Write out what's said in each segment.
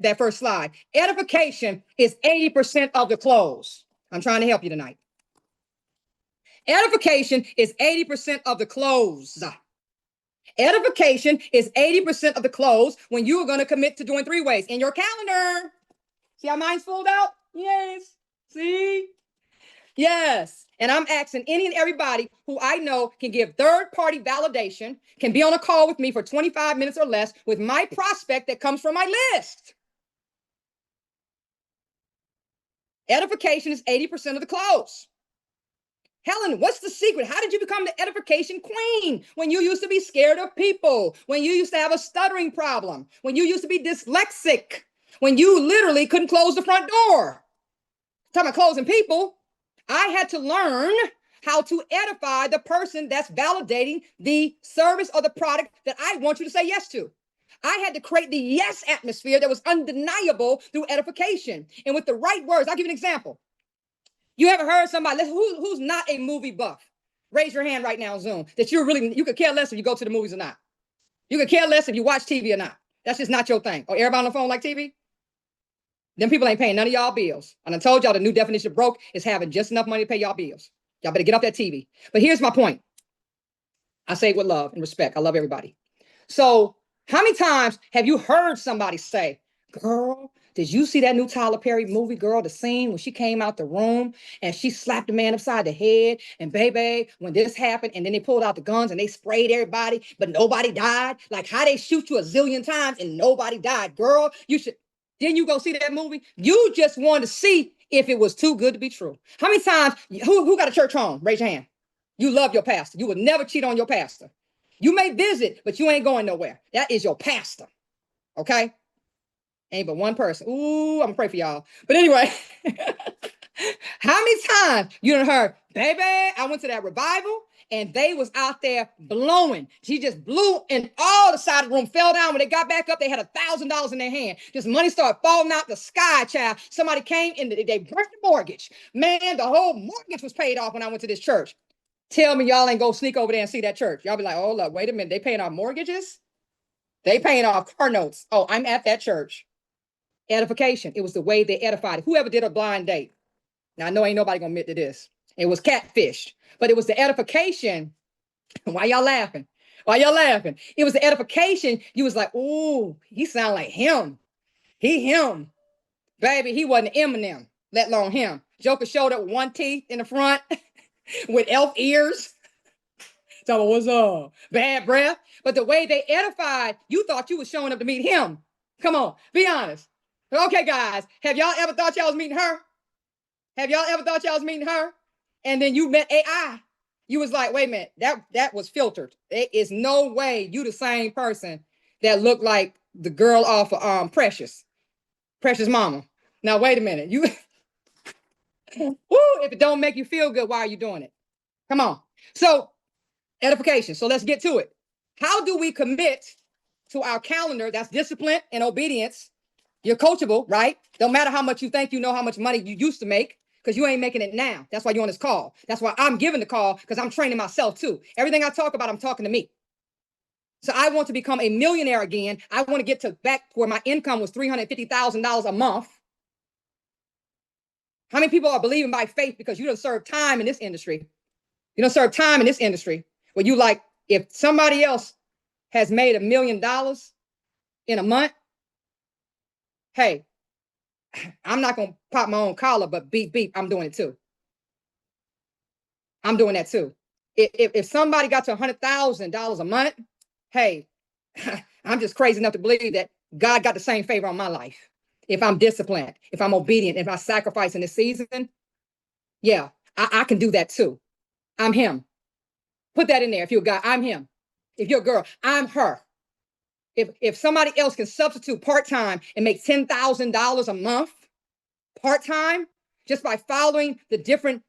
that first slide. Edification is 80% of the close. I'm trying to help you tonight. Edification is 80% of the close. Edification is 80% of the close when you are going to commit to doing 3 ways in your calendar. See how mine's filled out? Yes. See? Yes. And I'm asking any and everybody who I know can give third-party validation, can be on a call with me for 25 minutes or less with my prospect that comes from my list. Edification is 80% of the close. Helen, what's the secret? How did you become the edification queen? When you used to be scared of people, when you used to have a stuttering problem, when you used to be dyslexic, when you literally couldn't close the front door. Talking about closing people, I had to learn how to edify the person that's validating the service or the product that I want you to say yes to. I had to create the yes atmosphere that was undeniable through edification. And with the right words, I'll give you an example. You ever heard somebody, who's not a movie buff? Raise your hand right now on Zoom, that you could care less if you go to the movies or not. You could care less if you watch TV or not. That's just not your thing. Or everybody on the phone like TV? Them people ain't paying none of y'all bills. And I told y'all the new definition of broke is having just enough money to pay y'all bills. Y'all better get off that TV. But here's my point. I say it with love and respect. I love everybody. So how many times have you heard somebody say, girl, did you see that new Tyler Perry movie, girl, the scene when she came out the room and she slapped the man upside the head and baby, when this happened and then they pulled out the guns and they sprayed everybody, but nobody died? Like how they shoot you a zillion times and nobody died. Girl, you should, didn't you go see that movie? You just wanted to see if it was too good to be true. How many times, who got a church home? Raise your hand. You love your pastor. You would never cheat on your pastor. You may visit, but you ain't going nowhere. That is your pastor. Okay? Ain't but one person. Ooh, I'm gonna pray for y'all. But anyway, how many times you done heard, baby, I went to that revival and they was out there blowing. She just blew and all the side of the room fell down. When they got back up, they had $1,000 in their hand. Just money started falling out the sky, child. Somebody came in, they burnt the mortgage. Man, the whole mortgage was paid off when I went to this church. Tell me y'all ain't go sneak over there and see that church. Y'all be like, oh, look, wait a minute. They paying off mortgages? They paying off car notes. Oh, I'm at that church. Edification. It was the way they edified. Whoever did a blind date. Now, I know ain't nobody gonna admit to this. It was catfish, but it was the edification. Why y'all laughing? Why y'all laughing? It was the edification. You was like, ooh, he sound like him. Him. Baby, he wasn't Eminem, let alone him. Joker showed up with one teeth in the front with elf ears. So what's up? Bad breath. But the way they edified, you thought you was showing up to meet him. Come on, be honest. Okay, guys, have y'all ever thought y'all was meeting her? Have y'all ever thought y'all was meeting her? And then you met AI. You was like, wait a minute, that was filtered. There is no way you the same person that looked like the girl off of Precious Mama. Now, wait a minute. You, woo, if it don't make you feel good, why are you doing it? Come on. So, edification. So let's get to it. How do we commit to our calendar that's discipline and obedience? You're coachable, right? Don't matter how much you think you know how much money you used to make, because you ain't making it now. That's why you're on this call. That's why I'm giving the call, because I'm training myself too. Everything I talk about, I'm talking to me. So I want to become a millionaire again. I want to get to back where my income was $350,000 a month. How many people are believing by faith because you don't serve time in this industry? You don't serve time in this industry where you like, if somebody else has made $1 million in a month, hey, I'm not going to pop my own collar, but beep, beep, I'm doing it too. I'm doing that too. If somebody got to $100,000 a month, hey, I'm just crazy enough to believe that God got the same favor on my life. If I'm disciplined, if I'm obedient, if I sacrifice in this season, yeah, I can do that too. I'm him. Put that in there. If you're a guy, I'm him. If you're a girl, I'm her. If somebody else can substitute part-time and make $10,000 a month part-time just by following the different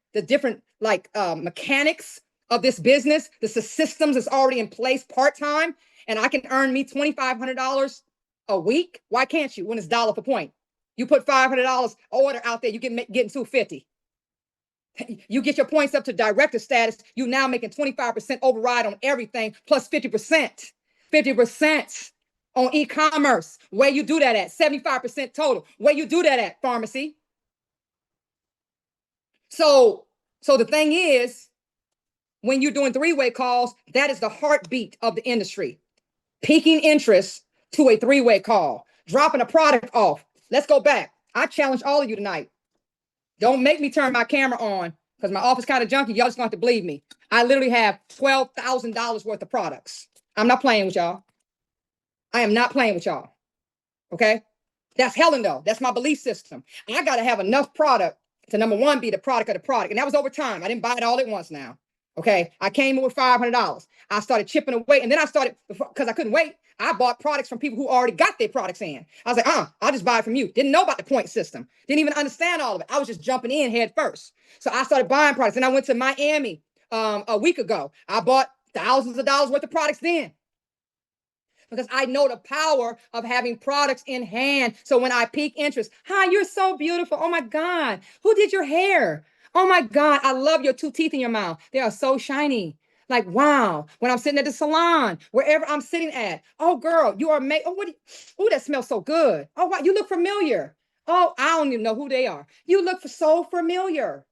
mechanics of this business, the systems that's already in place part-time, and I can earn me $2,500 a week, why can't you when it's dollar per point? You put $500 order out there, you getting $250. You get your points up to director status, you now making 25% override on everything plus 50%. 50%. on e-commerce. Where you do that at? 75% total. Where you do that at? Pharmacy. So the thing is, when you're doing three-way calls, that is the heartbeat of the industry. Piquing interest to a three-way call, dropping a product off. Let's go back. I challenge all of you tonight. Don't make me turn my camera on because my office kind of junky. Y'all just gonna have to believe me. I literally have $12,000 worth of products. I'm not playing with y'all. I am not playing with y'all. Okay? That's Helen though. That's my belief system. I gotta have enough product to, number one, be the product of the product. And that was over time. I didn't buy it all at once now. Okay. I came in with $500. I started chipping away. And then I started, because I couldn't wait, I bought products from people who already got their products in. I was like, I'll just buy it from you. Didn't know about the point system. Didn't even understand all of it. I was just jumping in head first. So I started buying products. And I went to Miami a week ago. I bought thousands of dollars worth of products then, because I know the power of having products in hand. So when I pique interest, hi, you're so beautiful. Oh my God, who did your hair? Oh my God, I love your two teeth in your mouth. They are so shiny. Like, wow. When I'm sitting at the salon, wherever I'm sitting at, oh girl, you are made. Oh, that smells so good. Oh, wow, you look familiar. Oh, I don't even know who they are. You look so familiar.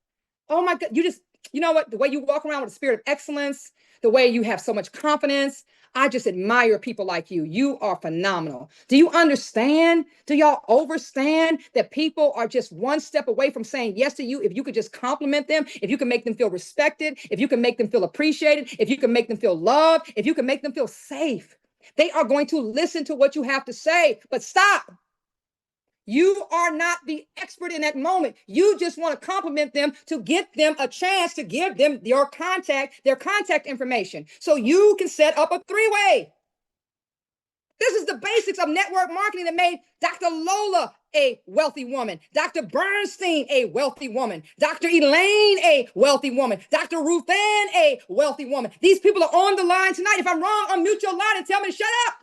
Oh my God, you know what? The way you walk around with a spirit of excellence, the way you have so much confidence, I just admire people like you. You are phenomenal. Do you understand? Do y'all understand that people are just one step away from saying yes to you if you could just compliment them, if you can make them feel respected, if you can make them feel appreciated, if you can make them feel loved, if you can make them feel safe? They are going to listen to what you have to say. But stop. You are not the expert in that moment. You just want to compliment them to get them a chance to give them their contact information, so you can set up a three-way. This is the basics of network marketing that made Dr. Lola a wealthy woman, Dr. Bernstein a wealthy woman, Dr. Elaine a wealthy woman, Dr. Ruthann a wealthy woman. These people are on the line tonight. If I'm wrong, unmute your line and tell me to shut up.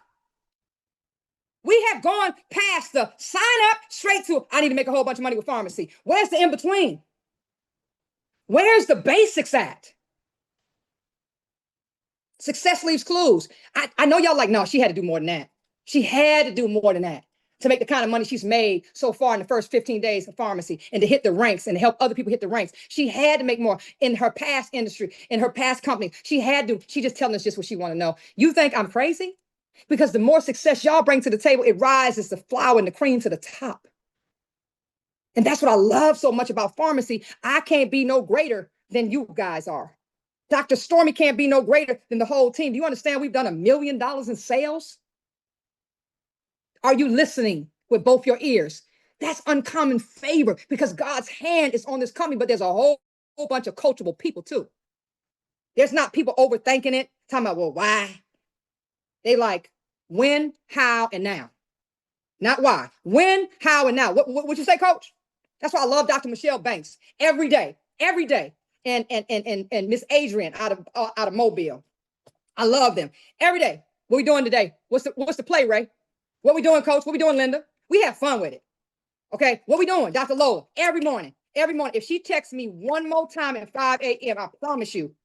We have gone past the sign up straight to, I need to make a whole bunch of money with pharmacy. Where's the in between? Where's the basics at? Success leaves clues. I know y'all like, no, she had to do more than that. She had to do more than that to make the kind of money she's made so far in the first 15 days of pharmacy and to hit the ranks and to help other people hit the ranks. She had to make more in her past industry, in her past company. She just telling us just what she want to know. You think I'm crazy? Because the more success y'all bring to the table, it rises the flour and the cream to the top. And that's what I love so much about pharmacy. I can't be no greater than you guys are. Dr. Stormy can't be no greater than the whole team. Do you understand we've done $1 million in sales? Are you listening with both your ears? That's uncommon favor because God's hand is on this company, but there's a whole bunch of coachable people too. There's not people overthinking it, talking about, well, why? They like when, how, and now. Not why. When, how, and now. What you say, coach? That's why I love Dr. Michelle Banks every day. And Miss Adrian out of Mobile. I love them every day. What we doing today? What's the play, Ray? What we doing, coach? What we doing, Linda? We have fun with it. Okay. What we doing, Dr. Lola? Every morning. If she texts me one more time at 5 a.m., I promise you.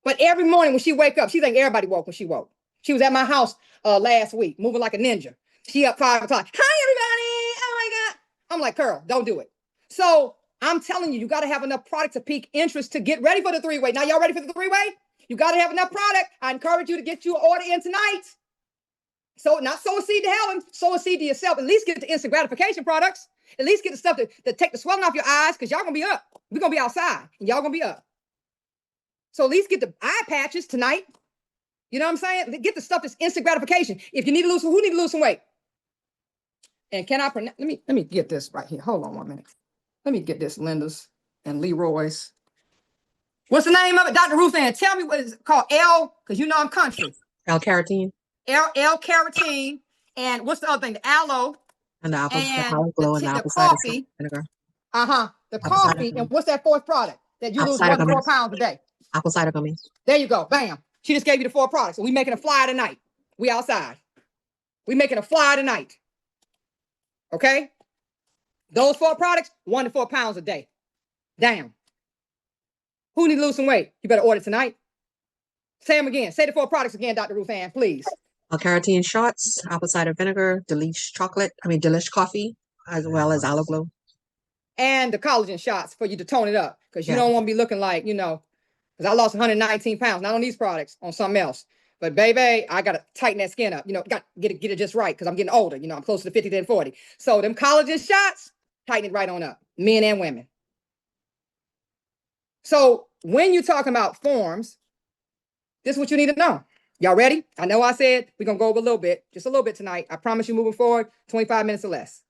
But every morning when she wake up, she think everybody woke when she woke. She was at my house last week, moving like a ninja. She up 5 o'clock. Hi, everybody. Oh my God. I'm like, girl, don't do it. So I'm telling you, you got to have enough product to pique interest to get ready for the three-way. Now, y'all ready for the three-way? You got to have enough product. I encourage you to get you an order in tonight. So not sow a seed to Helen, sow a seed to yourself. At least get the instant gratification products. At least get the stuff that take the swelling off your eyes, because y'all going to be up. We're going to be outside, and y'all going to be up. So at least get the eye patches tonight. You know what I'm saying? Get the stuff that's instant gratification. If you need to lose, who need to lose some weight? And can I pronounce? Let me get this right here. Hold on 1 minute. Let me get this, Linda's and Leroy's. What's the name of it, Dr. Ruth Ann? Tell me what it's called. Because you know I'm country. L-carotene. L-carotene. And what's the other thing? The aloe. And the apple glow and the apple coffee. Vinegar. The coffee. And what's that fourth product that you lose 1 to 4 pounds a day? Apple cider gummies. There you go. Bam. She just gave you the 4 products. So we making a flyer tonight. We outside. We making a flyer tonight. Okay? Those 4 products, 1 to 4 pounds a day. Damn. Who need to lose some weight? You better order tonight. Say them again. Say the 4 products again, Dr. Ruth Ann, please. Carotene shots, apple cider vinegar, Delish coffee, as well as olive glow. And the collagen shots for you to tone it up, because you Yeah. don't want to be looking like, because I lost 119 pounds, not on these products, on something else. But baby, I got to tighten that skin up, got to get it just right, because I'm getting older. I'm closer to 50 than 40. So them collagen shots, tighten it right on up, men and women. So when you're talking about forms, this is what you need to know. Y'all ready? I know I said we're going to go over a little bit, just a little bit tonight. I promise you, moving forward, 25 minutes or less.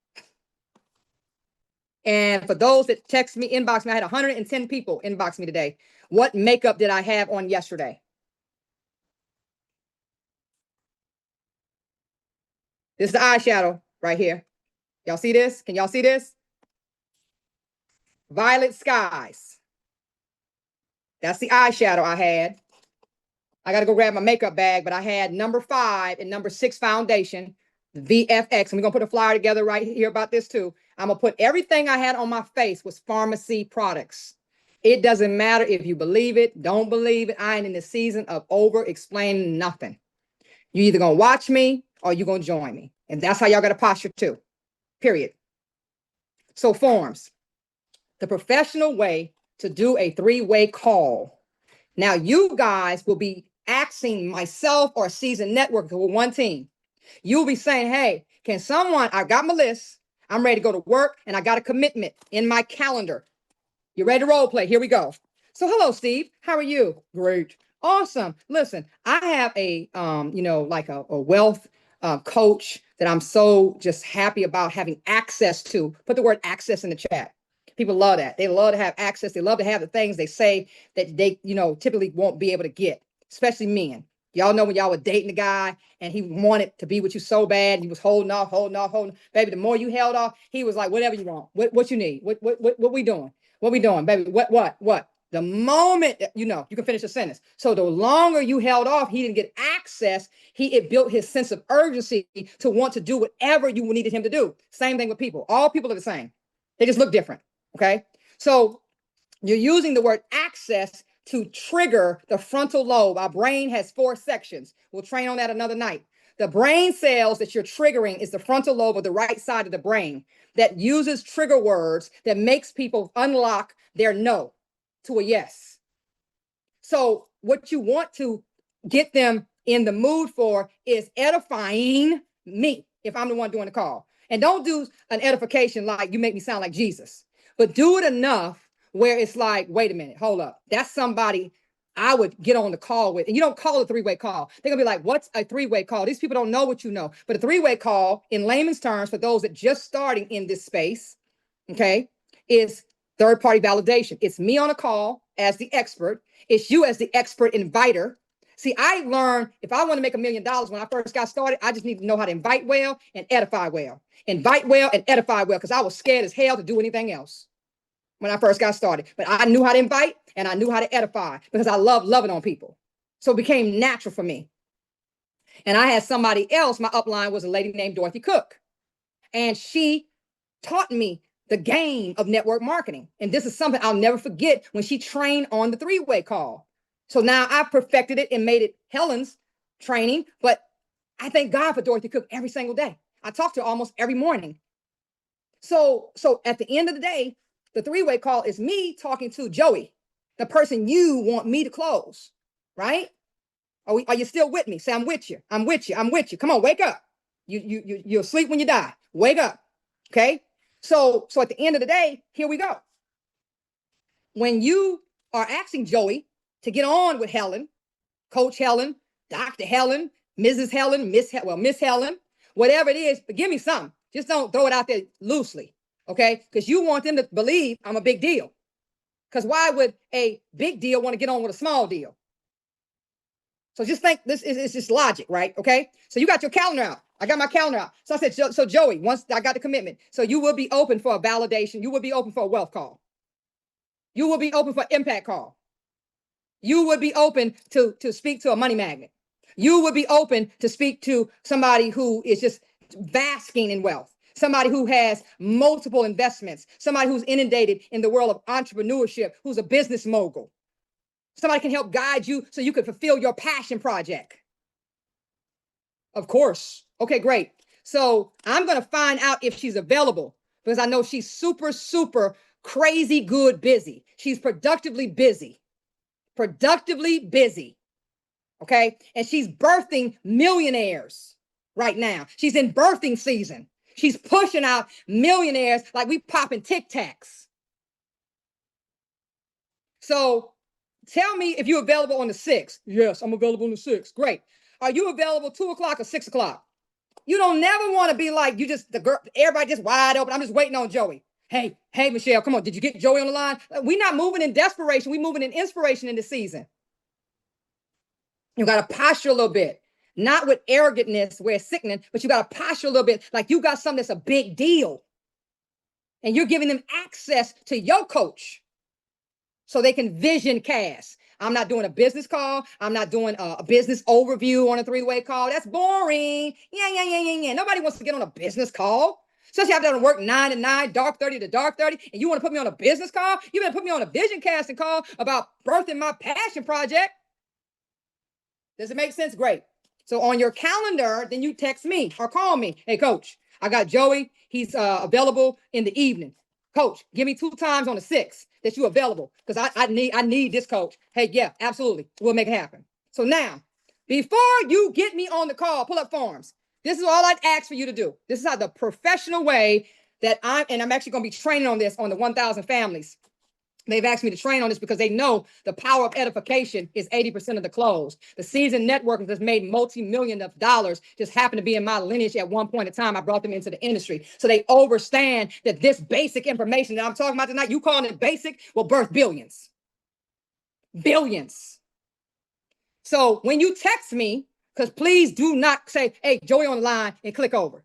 And for those that text me, inbox me, I had 110 people inbox me today. What makeup did I have on yesterday? This is the eyeshadow right here. Y'all see this? Can y'all see this? Violet Skies. That's the eyeshadow I had. I got to go grab my makeup bag, but I had number 5 and number 6 foundation, the VFX. And we're going to put a flyer together right here about this too. I'm going to put everything I had on my face was pharmacy products. It doesn't matter if you believe it, don't believe it. I ain't in the season of over explaining nothing. You either going to watch me or you're going to join me. And that's how y'all got to posture too, period. So forms, the professional way to do a 3-way call. Now you guys will be asking myself or seasoned network with one team. You'll be saying, hey, can someone, I got my list, I'm ready to go to work and I got a commitment in my calendar. You ready to role play? Here we go. So hello, Steve. How are you? Great. Awesome. Listen, I have a, like a wealth coach that I'm so just happy about having access to. Put the word access in the chat. People love that. They love to have access. They love to have the things they say that they, typically won't be able to get, especially men. Y'all know when y'all were dating a guy and he wanted to be with you so bad, and he was holding off. Baby, the more you held off, he was like, whatever you want, what you need, what we doing? What we doing, baby? What? The moment that, you can finish a sentence. So the longer you held off, he didn't get access. It built his sense of urgency to want to do whatever you needed him to do. Same thing with people. All people are the same. They just look different. Okay. So you're using the word access to trigger the frontal lobe. Our brain has 4 sections. We'll train on that another night. The brain cells that you're triggering is the frontal lobe of the right side of the brain that uses trigger words that makes people unlock their no to a yes. So what you want to get them in the mood for is edifying me if I'm the one doing the call. And don't do an edification like you make me sound like Jesus, but do it enough where it's like, wait a minute, hold up. That's somebody I would get on the call with. And you don't call a 3-way call. They're gonna be like, what's a 3-way call? These people don't know what you know. But a 3-way call, in layman's terms, for those that just starting in this space, okay, is third-party validation. It's me on a call as the expert. It's you as the expert inviter. See, I learned if I want to make $1 million when I first got started, I just need to know how to invite well and edify well. Invite well and edify well, because I was scared as hell to do anything else when I first got started. But I knew how to invite and I knew how to edify because I love loving on people. So it became natural for me. And I had somebody else, my upline was a lady named Dorothy Cook. And she taught me the game of network marketing. And this is something I'll never forget when she trained on the 3-way call. So now I've perfected it and made it Helen's training. But I thank God for Dorothy Cook every single day. I talk to her almost every morning. So at the end of the day, the 3-way call is me talking to Joey, the person you want me to close, right? Are you still with me? Say, I'm with you. I'm with you. I'm with you. Come on, wake up. You'll sleep when you die. Wake up. Okay. So at the end of the day, here we go. When you are asking Joey to get on with Helen, Coach Helen, Dr. Helen, Mrs. Helen, Miss Helen, whatever it is, but give me something. Just don't throw it out there loosely. Okay. Because you want them to believe I'm a big deal. Because why would a big deal want to get on with a small deal? So just think this is just logic, right? Okay. So you got your calendar out. I got my calendar out. So I said, so Joey, once I got the commitment, so you will be open for a validation. You will be open for a wealth call. You will be open for impact call. You would be open to speak to a money magnet. You would be open to speak to somebody who is just basking in wealth. Somebody who has multiple investments. Somebody who's inundated in the world of entrepreneurship, who's a business mogul. Somebody can help guide you so you can fulfill your passion project. Of course. Okay, great. So I'm going to find out if she's available because I know she's super, super crazy good busy. She's productively busy. Productively busy. Okay. And she's birthing millionaires right now. She's in birthing season. She's pushing out millionaires like we popping Tic Tacs. So tell me if you're available on the 6th. Yes, I'm available on the 6th. Great. Are you available 2 o'clock or 6 o'clock? You don't never want to be like, you just, the girl, everybody just wide open. I'm just waiting on Joey. Hey, Michelle, come on. Did you get Joey on the line? We're not moving in desperation. We're moving in inspiration in this season. You got to posture a little bit, not with arrogantness where it's sickening, but you got to posture a little bit like you got something that's a big deal. And you're giving them access to your coach so they can vision cast. I'm not doing a business call. I'm not doing a business overview on a three-way call. That's boring. Yeah. Nobody wants to get on a business call. Especially after I work 9 to 9, dark 30 to dark 30, and you want to put me on a business call? You better put me on a vision casting call about birthing my passion project. Does it make sense? Great. So on your calendar, then you text me or call me. Hey, coach, I got Joey. He's available in the evening. Coach, give me 2 times on the 6th that you're available because I need this, coach. Hey, yeah, absolutely. We'll make it happen. So now, before you get me on the call, pull up forms. This is all I'd ask for you to do. This is how the professional way that I'm actually going to be training on this on the 1,000 families. They've asked me to train on this because they know the power of edification is 80% of the close. The seasoned networkers that's made multi-million of dollars just happen to be in my lineage at one point in time. I brought them into the industry. So they understand that this basic information that I'm talking about tonight, you calling it basic, will birth billions. Billions. So when you text me, because please do not say, hey, Joey on the line and click over.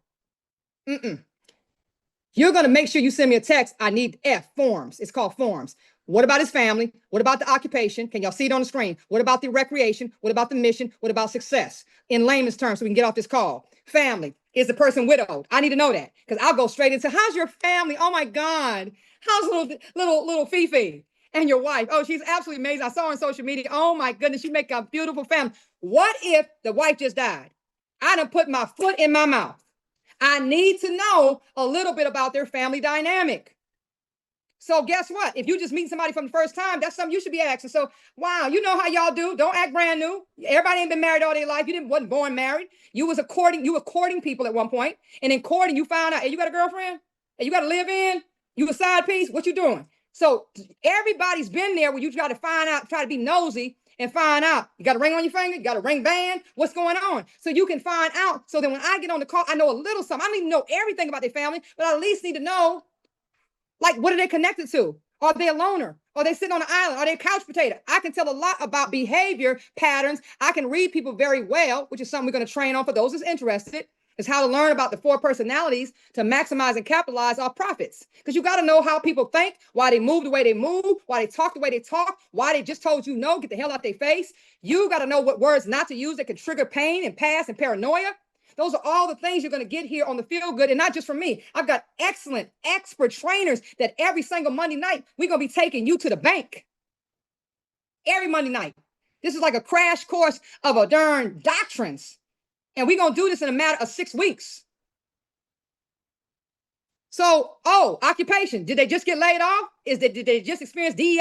You're going to make sure you send me a text. I need forms. It's called forms. What about his family? What about the occupation? Can y'all see it on the screen? What about the recreation? What about the mission? What about success? In layman's terms, so we can get off this call. Family. Is the person widowed? I need to know that because I'll go straight into how's your family? Oh my God. How's little Fifi and your wife? Oh, she's absolutely amazing. I saw her on social media. Oh my goodness. You make a beautiful family. What if the wife just died? I done put my foot in my mouth. I need to know a little bit about their family dynamic. So guess what? If you just meet somebody from the first time, that's something you should be asking. So, wow, you know how y'all do. Don't act brand new. Everybody ain't been married all their life. You wasn't born married. You were courting people at one point. And in courting, you found out, hey, you got a girlfriend? Hey, you got to live in? You a side piece? What you doing? So everybody's been there where you got to find out, try to be nosy and find out. You got a ring on your finger? You got a ring band? What's going on? So you can find out. So then when I get on the call, I know a little something. I don't even know everything about their family, but I at least need to know, like, what are they connected to? Are they a loner? Are they sitting on an island? Are they a couch potato? I can tell a lot about behavior patterns. I can read people very well, which is something we're going to train on for those who's interested. Is how to learn about the 4 personalities to maximize and capitalize our profits. Because you got to know how people think, why they move the way they move, why they talk the way they talk, why they just told you no, get the hell out their face. You got to know what words not to use that can trigger pain and past and paranoia. Those are all the things you're going to get here on the Feel Good, and not just from me. I've got excellent expert trainers that every single Monday night, we're going to be taking you to the bank. Every Monday night. This is like a crash course of a darn doctrines. And we're going to do this in a matter of 6 weeks. So, occupation. Did they just get laid off? Did they just experience DEI?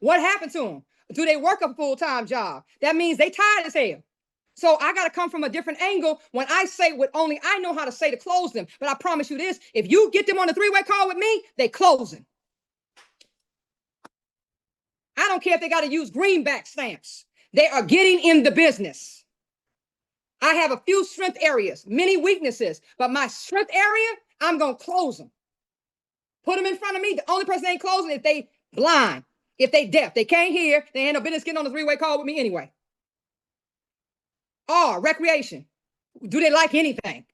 What happened to them? Do they work a full-time job? That means they tired as hell. So I got to come from a different angle when I say what only I know how to say to close them. But I promise you this, if you get them on a 3-way call with me, they closing. I don't care if they got to use greenback stamps. They are getting in the business. I have a few strength areas, many weaknesses, but my strength area, I'm going to close them. Put them in front of me. The only person they ain't closing if they blind, if they deaf, they can't hear, they ain't no business getting on the 3-way call with me anyway. Recreation. Do they like anything?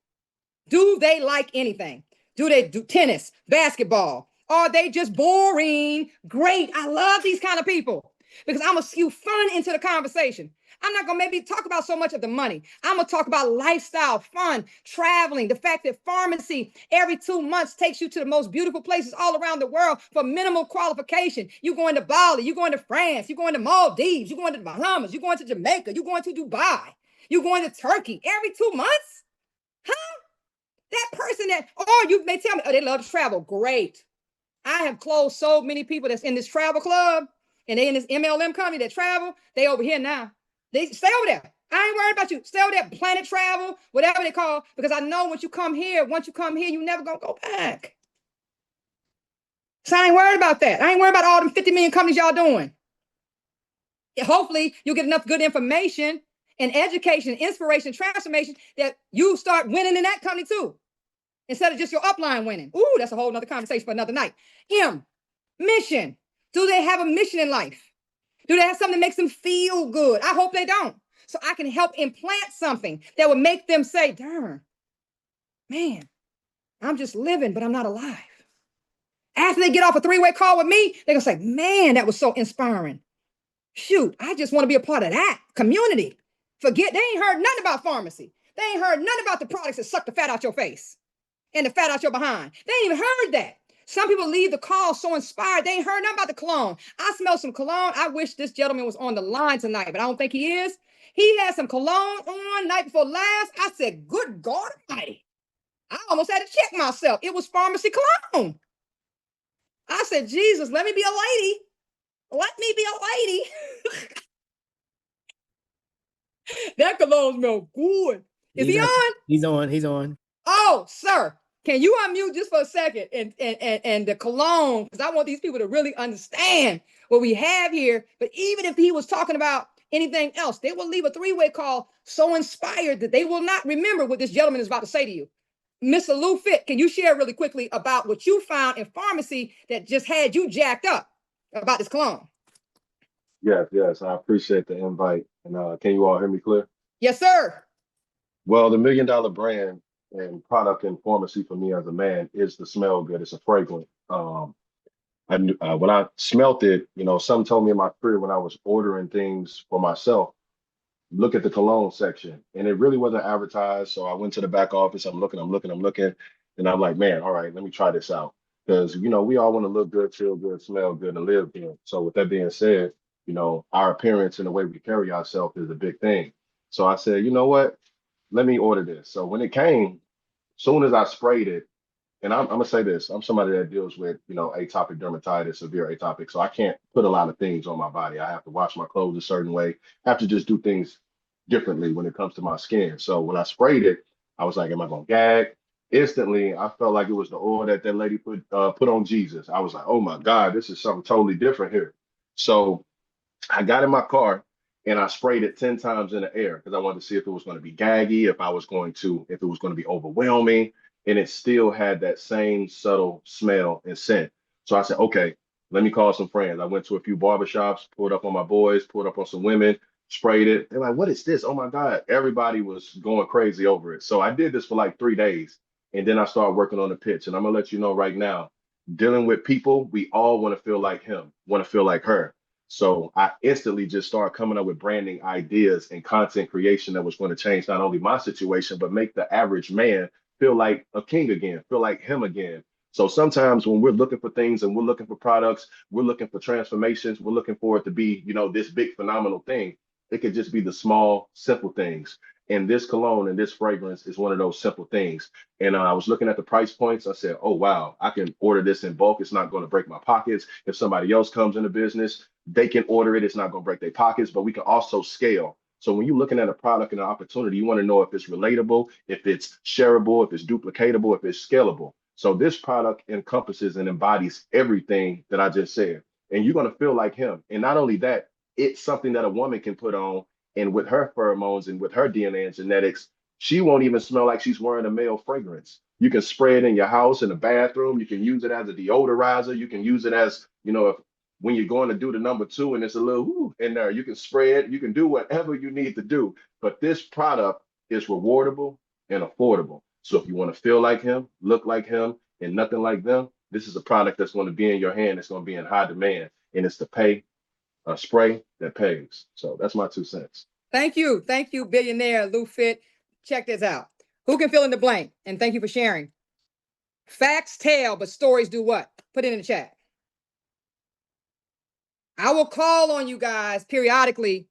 Do they like anything? Do they do tennis, basketball? Are they just boring? Great. I love these kind of people because I'm going to skew fun into the conversation. I'm not going to maybe talk about so much of the money. I'm going to talk about lifestyle, fun, traveling, the fact that pharmacy every 2 months takes you to the most beautiful places all around the world for minimal qualification. You're going to Bali, you're going to France, you're going to Maldives, you're going to the Bahamas, you're going to Jamaica, you're going to Dubai. You going to Turkey every 2 months? Huh? That person that, or you may tell me, oh, they love to travel. Great. I have closed so many people that's in this travel club and they in this MLM company that travel. They over here now. They stay over there. I ain't worried about you. Stay over there, Planet Travel, whatever they call, because I know once you come here, you never gonna go back. So I ain't worried about that. I ain't worried about all them 50 million companies y'all doing. Hopefully you'll get enough good information and education, inspiration, transformation that you start winning in that company too. Instead of just your upline winning. Ooh, that's a whole nother conversation for another night. Mission. Do they have a mission in life? Do they have something that makes them feel good? I hope they don't. So I can help implant something that would make them say, darn, man, I'm just living, but I'm not alive. After they get off a 3-way call with me, they're going to say, man, that was so inspiring. Shoot, I just want to be a part of that community. Forget, they ain't heard nothing about pharmacy. They ain't heard nothing about the products that suck the fat out your face and the fat out your behind. They ain't even heard that. Some people leave the call so inspired, they ain't heard nothing about the cologne. I smell some cologne. I wish this gentleman was on the line tonight, but I don't think he is. He had some cologne on night before last. I said, good God Almighty. I almost had to check myself. It was pharmacy cologne. I said, Jesus, let me be a lady. Let me be a lady. That cologne smells good. Is he on? He's on. He's on. Oh, sir, can you unmute just for a second and the cologne? Because I want these people to really understand what we have here. But even if he was talking about anything else, they will leave a 3-way call so inspired that they will not remember what this gentleman is about to say to you. Mr. Lou Fit, can you share really quickly about what you found in pharmacy that just had you jacked up about this cologne? Yes. I appreciate the invite. And can you all hear me clear? Yes, sir. Well, the $1 million brand and product in pharmacy for me as a man is the smell good. It's a fragrant. When I smelt it, some told me in my career when I was ordering things for myself, look at the cologne section. And it really wasn't advertised. So I went to the back office. I'm looking. And I'm like, man, all right, let me try this out. Because, we all want to look good, feel good, smell good, and live good. So with that being said, our appearance and the way we carry ourselves is a big thing. So I said, you know what? Let me order this. So when it came, soon as I sprayed it, and I'm gonna say this, I'm somebody that deals with, atopic dermatitis, severe atopic. So I can't put a lot of things on my body. I have to wash my clothes a certain way. I have to just do things differently when it comes to my skin. So when I sprayed it, I was like, am I gonna gag? Instantly, I felt like it was the oil that lady put on Jesus. I was like, oh my God, this is something totally different here. So I got in my car and I sprayed it 10 times in the air because I wanted to see if it was going to be gaggy, if it was going to be overwhelming. And it still had that same subtle smell and scent. So I said, okay, let me call some friends. I went to a few barbershops, pulled up on my boys, pulled up on some women, sprayed it. They're like, what is this? Oh my God. Everybody was going crazy over it. So I did this for like 3 days. And then I started working on the pitch. And I'm going to let you know right now, dealing with people, we all want to feel like him, want to feel like her. So I instantly just started coming up with branding ideas and content creation that was going to change not only my situation, but make the average man feel like a king again, feel like him again. So sometimes when we're looking for things and we're looking for products, we're looking for transformations, we're looking for it to be, this big phenomenal thing. It could just be the small, simple things. And this cologne and this fragrance is one of those simple things. And I was looking at the price points. I said, oh, wow, I can order this in bulk. It's not going to break my pockets. If somebody else comes into business, they can order it. It's not going to break their pockets, but we can also scale. So when you're looking at a product and an opportunity, you want to know if it's relatable, if it's shareable, if it's duplicatable, if it's scalable. So this product encompasses and embodies everything that I just said. And you're going to feel like him. And not only that, it's something that a woman can put on. And with her pheromones and with her DNA and genetics, she won't even smell like she's wearing a male fragrance. You can spray it in your house, in the bathroom. You can use it as a deodorizer. You can use it as, if when you're going to do the number 2 and it's a little in there, you can spray it. You can do whatever you need to do. But this product is rewardable and affordable. So if you want to feel like him, look like him, and nothing like them, this is a product that's going to be in your hand. It's going to be in high demand. And it's a spray that pays. So that's my 2 cents. Thank you, billionaire Lou Fit. Check this out. Who can fill in the blank? And thank you for sharing. Facts tell, but stories do what? Put it in the chat. I will call on you guys periodically.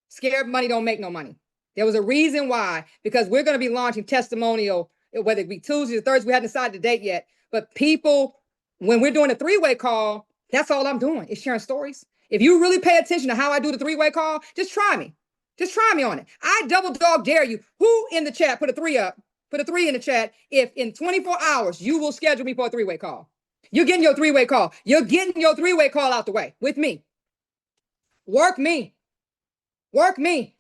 Scared money don't make no money. There was a reason why, because we're going to be launching testimonial, whether it be Tuesdays or Thursdays, we haven't decided the date yet. But people, when we're doing a three-way call, that's all I'm doing is sharing stories. If you really pay attention to how I do the three-way call, just try me. Just try me on it. I double dog dare you. Who in the chat, put a 3 up, put a 3 in the chat, if in 24 hours you will schedule me for a three-way call. You're getting your three-way call. You're getting your three-way call out the way with me. Work me. Work me.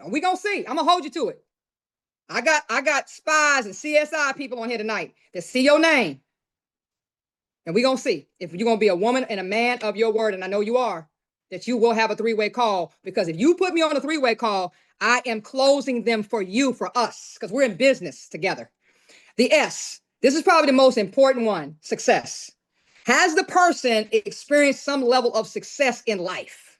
We gonna see. I'm gonna hold you to it. I got spies and CSI people on here tonight that see your name. And we gonna see if you're gonna be a woman and a man of your word, and I know you are, that you will have a three-way call. Because if you put me on a three-way call, I am closing them for you, for us, because we're in business together. The S, this is probably the most important one, success. Has the person experienced some level of success in life?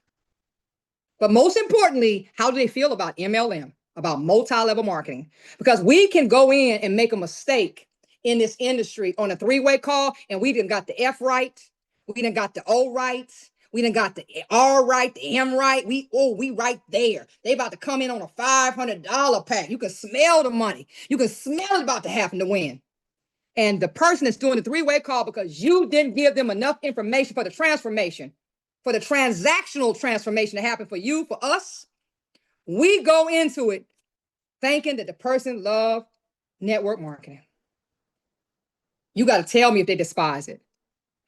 But most importantly, how do they feel about MLM, about multi-level marketing? Because we can go in and make a mistake in this industry on a three-way call, and we done got the F right, we done got the O right, we done got the R right, the M right. We right there. They about to come in on a $500 pack. You can smell the money. You can smell it about to happen to win. And the person that's doing the three-way call, because you didn't give them enough information for the transformation, for the transactional transformation to happen for you, for us, we go into it thinking that the person loved network marketing. You got to tell me if they despise it.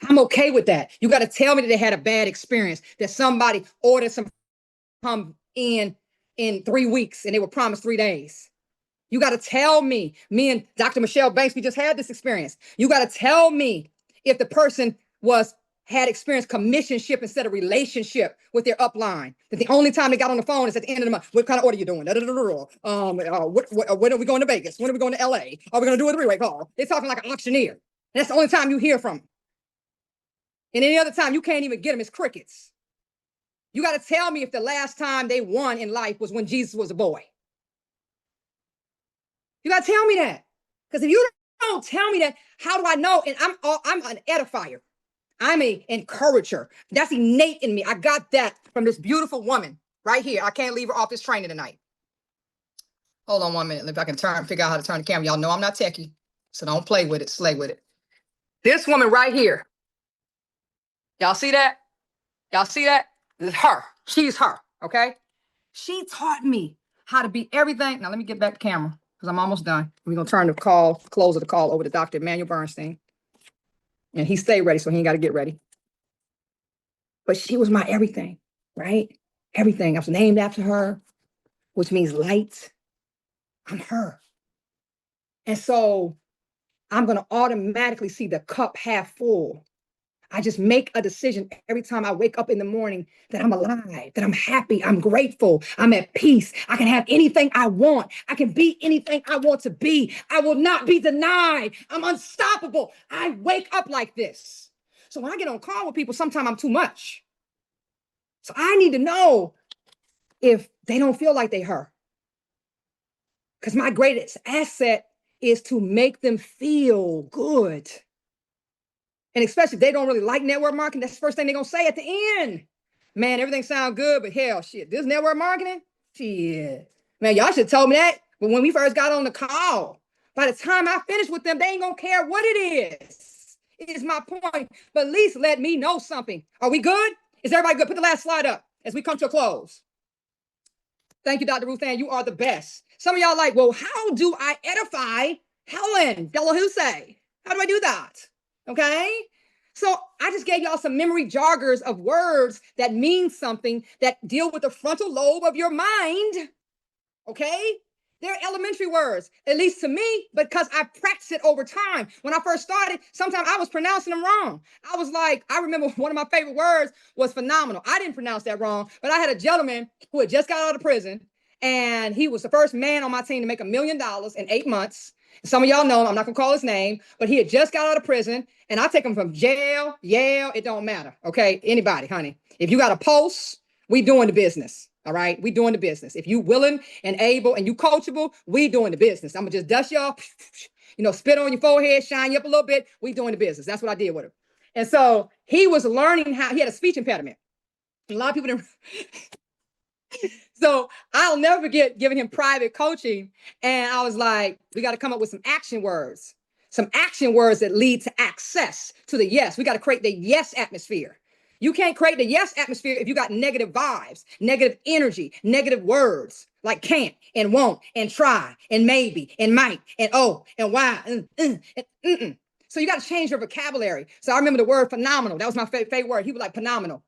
I'm okay with that. You got to tell me that they had a bad experience, that somebody ordered some come in 3 weeks and they were promised 3 days. You got to tell me and Dr. Michelle Banks, we just had this experience. You got to tell me if the person had experienced commissionship instead of relationship with their upline. That the only time they got on the phone is at the end of the month. What kind of order are you doing? When are we going to Vegas? When are we going to LA? Are we going to do a three-way call? They're talking like an auctioneer. That's the only time you hear from them. And any other time, you can't even get them. It's crickets. You got to tell me if the last time they won in life was when Jesus was a boy. You got to tell me that. Because if you don't tell me that, how do I know? And I'm an edifier. I'm an encourager. That's innate in me. I got that from this beautiful woman right here. I can't leave her off this training tonight. Hold on 1 minute. If I can figure out how to turn the camera. Y'all know I'm not techie, so don't play with it, slay with it. This woman right here. Y'all see that? Y'all see that? This is her. She's her, okay? She taught me how to be everything. Now, let me get back to camera because I'm almost done. We're going to turn the close of the call over to Dr. Emmanuel Bernstein. And he stayed ready, so he ain't got to get ready. But she was my everything, right? Everything. I was named after her, which means light. I'm her. And so I'm going to automatically see the cup half full. I just make a decision every time I wake up in the morning that I'm alive, that I'm happy, I'm grateful, I'm at peace. I can have anything I want. I can be anything I want to be. I will not be denied. I'm unstoppable. I wake up like this. So when I get on call with people, sometimes I'm too much. So I need to know if they don't feel like they her. Because my greatest asset is to make them feel good. And especially if they don't really like network marketing, that's the first thing they're going to say at the end. Man, everything sounds good, but hell, shit, this network marketing? Shit. Man, y'all should have told me that when we first got on the call. By the time I finish with them, they ain't going to care what it is. Is my point. But at least let me know something. Are we good? Is everybody good? Put the last slide up as we come to a close. Thank you, Dr. Ruth Ann. You are the best. Some of y'all like, well, how do I edify Helen Delahoussaye? How do I do that? Okay. So I just gave y'all some memory joggers of words that mean something, that deal with the frontal lobe of your mind. Okay. They're elementary words, at least to me, because I practiced it over time. When I first started, sometimes I was pronouncing them wrong. I was like, I remember one of my favorite words was phenomenal. I didn't pronounce that wrong, but I had a gentleman who had just got out of prison, and he was the first man on my team to make $1 million in 8 months. Some of y'all know him. I'm not going to call his name, but he had just got out of prison, and I take him from jail, Yale. It don't matter. Okay. Anybody, honey. If you got a pulse, we doing the business. All right. We doing the business. If you willing and able and you coachable, we doing the business. I'm going to just dust y'all, spit on your forehead, shine you up a little bit. We doing the business. That's what I did with him. And so he was learning how, he had a speech impediment. A lot of people didn't. So I'll never forget giving him private coaching. And I was like, we got to come up with some action words that lead to access to the yes. We got to create the yes atmosphere. You can't create the yes atmosphere if you got negative vibes, negative energy, negative words like can't and won't and try and maybe and might and oh and why. And. So you got to change your vocabulary. So I remember the word phenomenal. That was my favorite word. He was like phenomenal.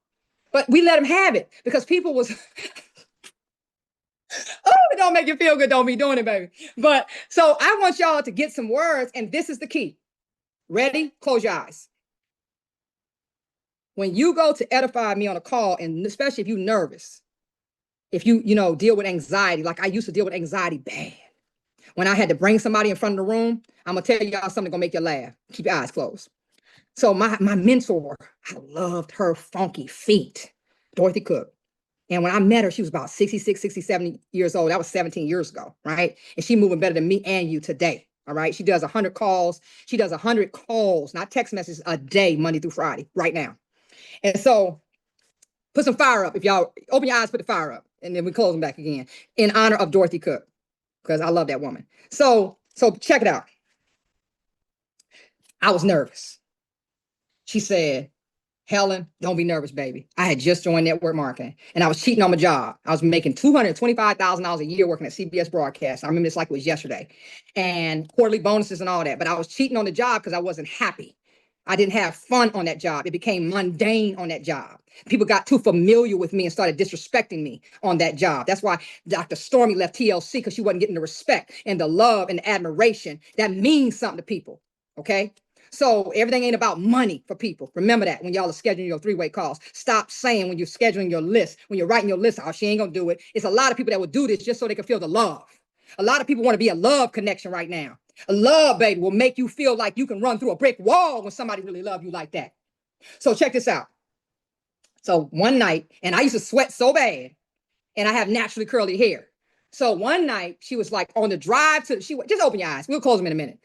But we let him have it because people was, oh, it don't make you feel good. Don't be doing it, baby. But so I want y'all to get some words, and this is the key. Ready? Close your eyes. When you go to edify me on a call, and especially if you're nervous, if you deal with anxiety, like I used to deal with anxiety bad. When I had to bring somebody in front of the room, I'm gonna tell y'all something gonna make you laugh. Keep your eyes closed. So my mentor, I loved her funky feet, Dorothy Cook. And when I met her, she was about 66, 67 years old. That was 17 years ago, right? And she's moving better than me and you today, all right? She does 100 calls. She does 100 calls, not text messages, a day, Monday through Friday, right now. And so put some fire up. If y'all open your eyes, put the fire up. And then we close them back again in honor of Dorothy Cook, because I love that woman. So check it out. I was nervous. She said, Helen, don't be nervous, baby. I had just joined network marketing and I was cheating on my job. I was making $225,000 a year working at CBS Broadcast. I remember this like it was yesterday, and quarterly bonuses and all that. But I was cheating on the job because I wasn't happy. I didn't have fun on that job. It became mundane on that job. People got too familiar with me and started disrespecting me on that job. That's why Dr. Stormy left TLC, because she wasn't getting the respect and the love and the admiration that means something to people. Okay. So everything ain't about money for people. Remember that when y'all are scheduling your three-way calls. Stop saying when you're scheduling your list, when you're writing your list, oh, she ain't gonna do it. It's a lot of people that will do this just so they can feel the love. A lot of people want to be a love connection right now. A love, baby, will make you feel like you can run through a brick wall when somebody really loves you like that. So check this out. So one night, and I used to sweat so bad, and I have naturally curly hair. So one night she was like on the drive to, just open your eyes. We'll close them in a minute.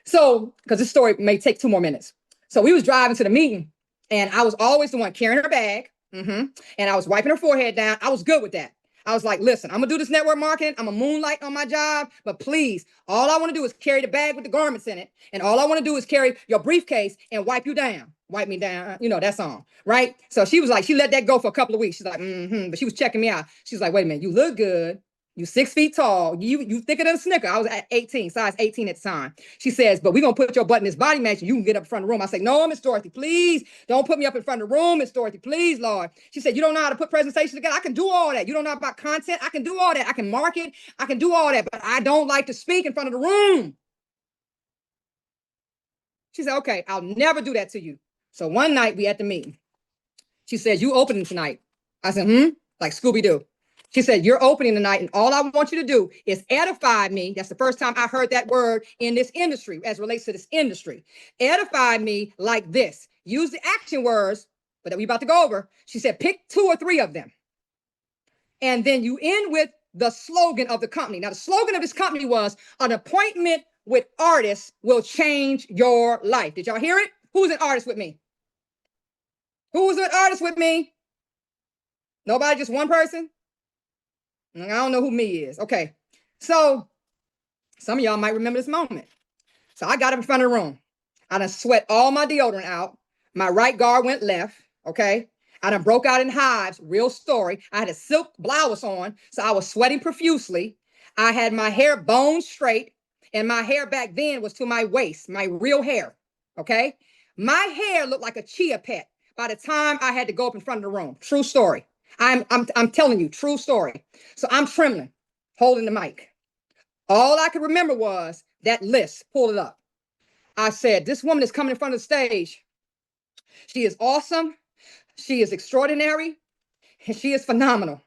So, because this story may take 2 more minutes. So we was driving to the meeting, and I was always the one carrying her bag. And I was wiping her forehead down. I was good with that. I was like, listen, I'm gonna do this network marketing. I'm a moonlight on my job, but please, all I want to do is carry the bag with the garments in it. And all I want to do is carry your briefcase and wipe you down. Wipe me down, that song, right? So she was like, she let that go for a couple of weeks. She's like, but she was checking me out. She was like, wait a minute, you look good. You 6 feet tall. You thicker than a Snicker. I was at 18, size 18 at the time. She says, but we're going to put your butt in this body match and you can get up in front of the room. I say, no, Miss Dorothy, please don't put me up in front of the room, Miss Dorothy, please, Lord. She said, you don't know how to put presentations together. I can do all that. You don't know about content. I can do all that. I can market. I can do all that, but I don't like to speak in front of the room. She said, okay, I'll never do that to you. So one night we at the meeting. She says, you opening tonight. I said, like Scooby-Doo. She said, you're opening tonight, and all I want you to do is edify me. That's the first time I heard that word in this industry as it relates to this industry. Edify me like this. Use the action words, but that we about to go over. She said, pick 2 or 3 of them. And then you end with the slogan of the company. Now, the slogan of this company was, an appointment with artists will change your life. Did y'all hear it? Who's an artist with me? Who's an artist with me? Nobody, just one person? I don't know who me is. Okay. So some of y'all might remember this moment. So I got up in front of the room. I done sweat all my deodorant out. My right guard went left. Okay. I done broke out in hives. Real story. I had a silk blouse on, so I was sweating profusely. I had my hair bone straight, and my hair back then was to my waist, my real hair. Okay. My hair looked like a chia pet by the time I had to go up in front of the room. True story. I'm telling you, true story. So I'm trembling, holding the mic. All I could remember was that list, pull it up. I said, this woman is coming in front of the stage. She is awesome. She is extraordinary. And she is phenomenal.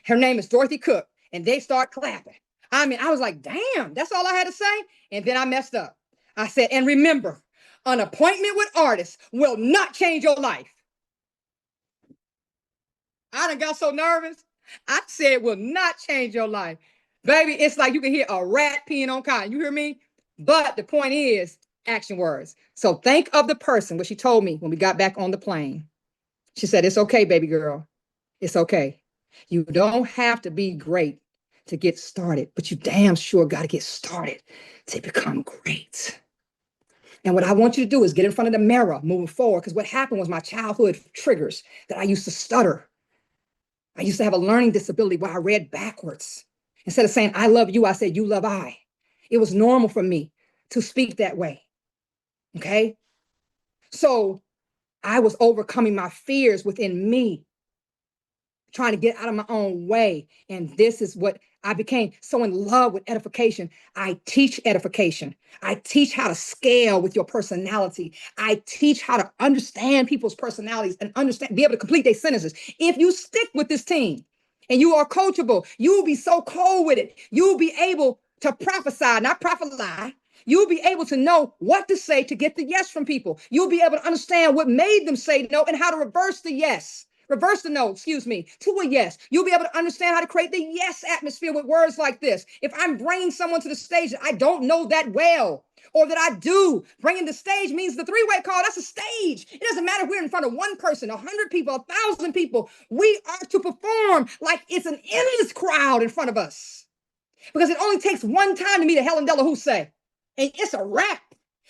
Her name is Dorothy Cook. And they start clapping. I mean, I was like, damn, that's all I had to say. And then I messed up. I said, and remember, an appointment with artists will not change your life. I done got so nervous. I said it will not change your life. Baby, it's like you can hear a rat peeing on cotton. You hear me? But the point is, Action words. So think of the person, what she told me when we got back on the plane. She said, it's okay, baby girl. It's okay. You don't have to be great to get started, but you damn sure got to get started to become great. And what I want you to do is get in front of the mirror moving forward, because what happened was my childhood triggers that I used to stutter. I used to have a learning disability where I read backwards. Instead of saying, I love you, I said, you love I. It was normal for me to speak that way. Okay? So I was overcoming my fears within me, trying to get out of my own way. And this is what I became so in love with edification. I teach edification. I teach how to scale with your personality. I teach how to understand people's personalities and be able to complete their sentences. If you stick with this team and you are coachable, you will be so cold with it. You will be able to prophesy, not prophesy. You'll be able to know what to say to get the yes from people. You'll be able to understand what made them say no and how to reverse the yes. Reverse the no, excuse me, to a yes. You'll be able to understand how to create the yes atmosphere with words like this. If I'm bringing someone to the stage that I don't know that well, or that I do, bringing the stage means the three-way call, that's a stage. It doesn't matter if we're in front of one person, 100 people, 1,000 people. We are to perform like it's an endless crowd in front of us. Because it only takes one time to meet a Helen Delahoussaye, and it's a wrap.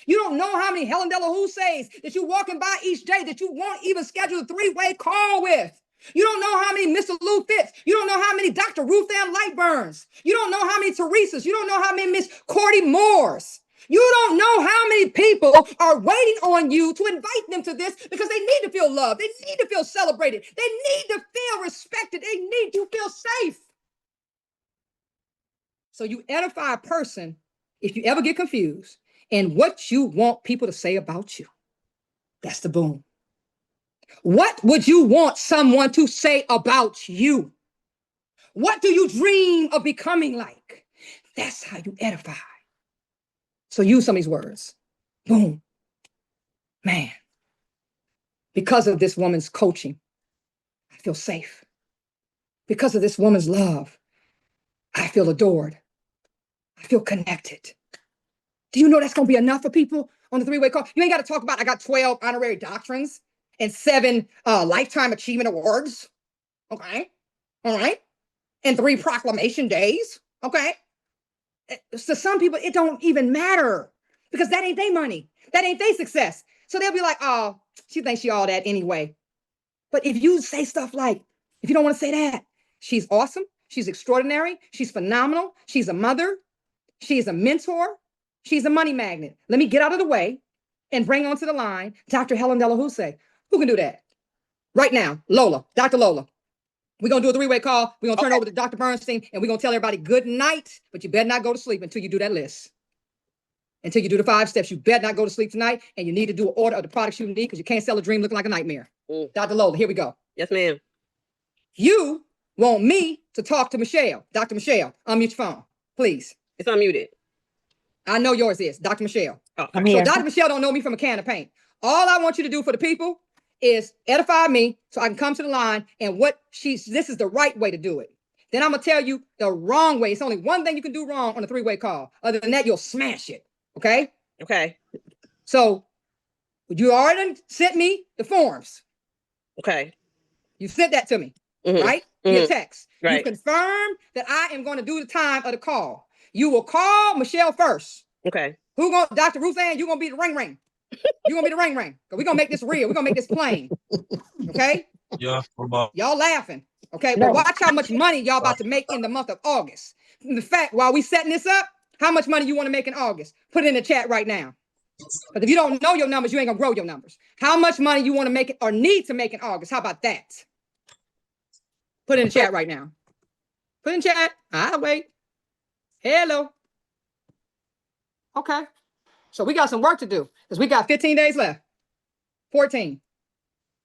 You don't know how many Helen Delahoussayes that you're walking by each day that you won't even schedule a three-way call with. You don't know how many Mr. Lou Fitz. You don't know how many Dr. Ruth Ann Lightburns. You don't know how many Teresas. You don't know how many Miss Cordy Moores. You don't know how many people are waiting on you to invite them to this because they need to feel loved. They need to feel celebrated. They need to feel respected. They need to feel safe. So you edify a person if you ever get confused and what you want people to say about you. That's the boom. What would you want someone to say about you? What do you dream of becoming like? That's how you edify. So use some of these words. Boom. Man, because of this woman's coaching, I feel safe. Because of this woman's love, I feel adored. I feel connected. Do you know that's going to be enough for people on the three-way call? You ain't got to talk about, I got 12 honorary doctrines and 7 lifetime achievement awards. Okay. All right. And 3 proclamation days. Okay. So some people, it don't even matter because that ain't their money. That ain't their success. So they'll be like, oh, she thinks she all that anyway. But if you say stuff like, if you don't want to say that, she's awesome. She's extraordinary. She's phenomenal. She's a mother. She's a mentor. She's a money magnet. Let me get out of the way and bring onto the line Dr. Helen Delahoussaye. Who can do that? Right now, Lola, Dr. Lola. We're going to do a 3-way call. We're going to turn over to Dr. Bernstein, and we're going to tell everybody good night, but you better not go to sleep until you do that list. Until you do the 5 steps. You better not go to sleep tonight, and you need to do an order of the products you need because you can't sell a dream looking like a nightmare. Dr. Lola, here we go. Yes, ma'am. You want me to talk to Michelle. Dr. Michelle, unmute your phone, please. It's unmuted. I know yours is, Dr. Michelle. Oh, I'm here. So Dr. Michelle don't know me from a can of paint. All I want you to do for the people is edify me so I can come to the line and this is the right way to do it. Then I'm going to tell you the wrong way. It's only one thing you can do wrong on a 3-way call. Other than that, you'll smash it. Okay? okay. So you already sent me the forms. Okay. You sent that to me, right? Via text. You confirmed that I am going to do the time of the call. You will call Michelle first. Okay. Dr. Ruth Ann, you're going to be the ring. You're going to be the ring. We're going to make this real. We're going to make this plain. Okay? Yeah. Y'all laughing. Okay? No. But watch how much money y'all about to make in the month of August. In fact, while we setting this up, how much money you want to make in August? Put it in the chat right now. Because if you don't know your numbers, you ain't going to grow your numbers. How much money you want to make it or need to make in August? How about that? Put it in the chat right now. Put it in chat. I'll wait. Hello. Okay. So we got some work to do because we got 15 days left. 14.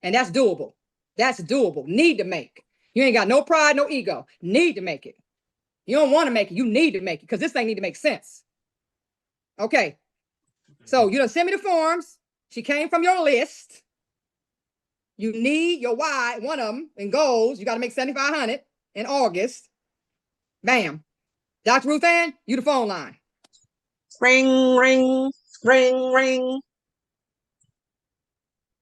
And that's doable. That's doable. Need to make. You ain't got no pride, no ego. Need to make it. You don't want to make it. You need to make it because this thing need to make sense. Okay. So you done send me the forms. She came from your list. You need your why, one of them, in goals. You got to make 7,500 in August. Bam. Dr. Ruth Ann, you the phone line. Ring, ring. Ring, ring.